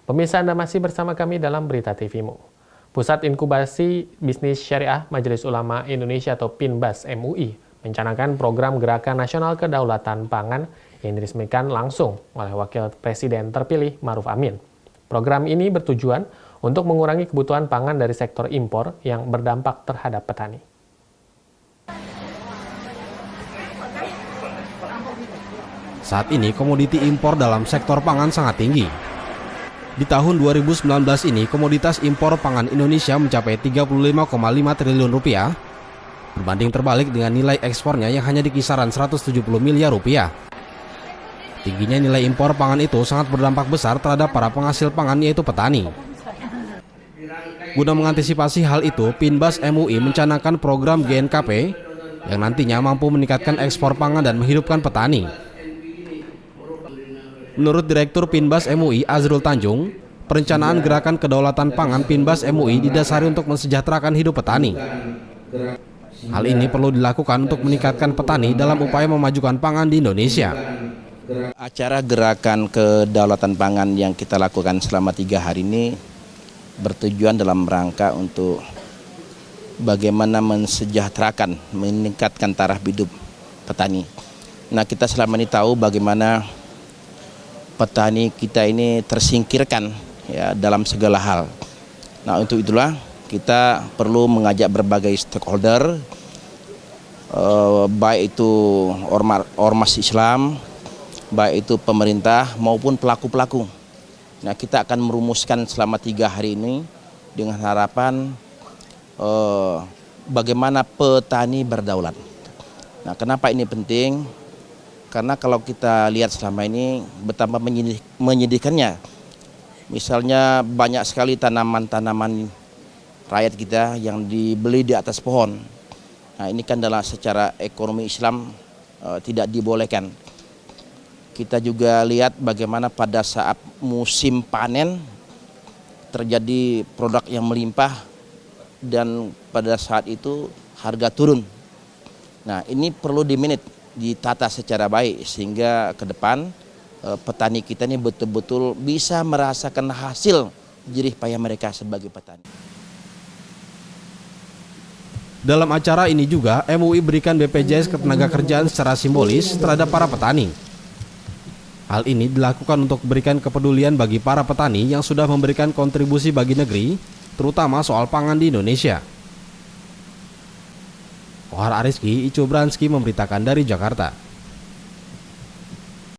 Pemirsa, Anda masih bersama kami dalam Berita TVmu. Pusat Inkubasi Bisnis Syariah Majelis Ulama Indonesia atau PINBAS MUI mencanangkan program Gerakan Nasional Kedaulatan Pangan yang diresmikan langsung oleh Wakil Presiden terpilih Ma'ruf Amin. Program ini bertujuan untuk mengurangi kebutuhan pangan dari sektor impor yang berdampak terhadap petani. Saat ini komoditi impor dalam sektor pangan sangat tinggi. Di tahun 2019 ini komoditas impor pangan Indonesia mencapai 35,5 triliun rupiah, berbanding terbalik dengan nilai ekspornya yang hanya di kisaran 170 miliar rupiah. Tingginya nilai impor pangan itu sangat berdampak besar terhadap para penghasil pangan yaitu petani. Guna mengantisipasi hal itu, PINBAS MUI mencanangkan program GNKP yang nantinya mampu meningkatkan ekspor pangan dan menghidupkan petani. Menurut Direktur PINBAS MUI Azrul Tanjung, perencanaan Gerakan Kedaulatan Pangan PINBAS MUI didasari untuk mensejahterakan hidup petani. Hal ini perlu dilakukan untuk meningkatkan petani dalam upaya memajukan pangan di Indonesia. Acara Gerakan Kedaulatan Pangan yang kita lakukan selama 3 hari ini bertujuan dalam rangka untuk bagaimana mensejahterakan, meningkatkan taraf hidup petani. Nah, kita selama ini tahu bagaimana petani kita ini tersingkirkan ya dalam segala hal. Nah, untuk itulah kita perlu mengajak berbagai stakeholder, baik itu ormas Islam, baik itu pemerintah maupun pelaku-pelaku. Nah, kita akan merumuskan selama 3 hari ini dengan harapan bagaimana petani berdaulat. Nah, kenapa ini penting? Karena kalau kita lihat selama ini betapa menyedihkannya. Misalnya banyak sekali tanaman-tanaman rakyat kita yang dibeli di atas pohon. Nah, ini kan adalah secara ekonomi Islam tidak dibolehkan. Kita juga lihat bagaimana pada saat musim panen terjadi produk yang melimpah dan pada saat itu harga turun. Nah, ini perlu ditata secara baik sehingga ke depan petani kita ini betul-betul bisa merasakan hasil jerih payah mereka sebagai petani. Dalam acara ini juga MUI berikan BPJS Ketenagakerjaan secara simbolis terhadap para petani. Hal ini dilakukan untuk berikan kepedulian bagi para petani yang sudah memberikan kontribusi bagi negeri, terutama soal pangan di Indonesia. Kohar Ariski, Icu Branski memberitakan dari Jakarta.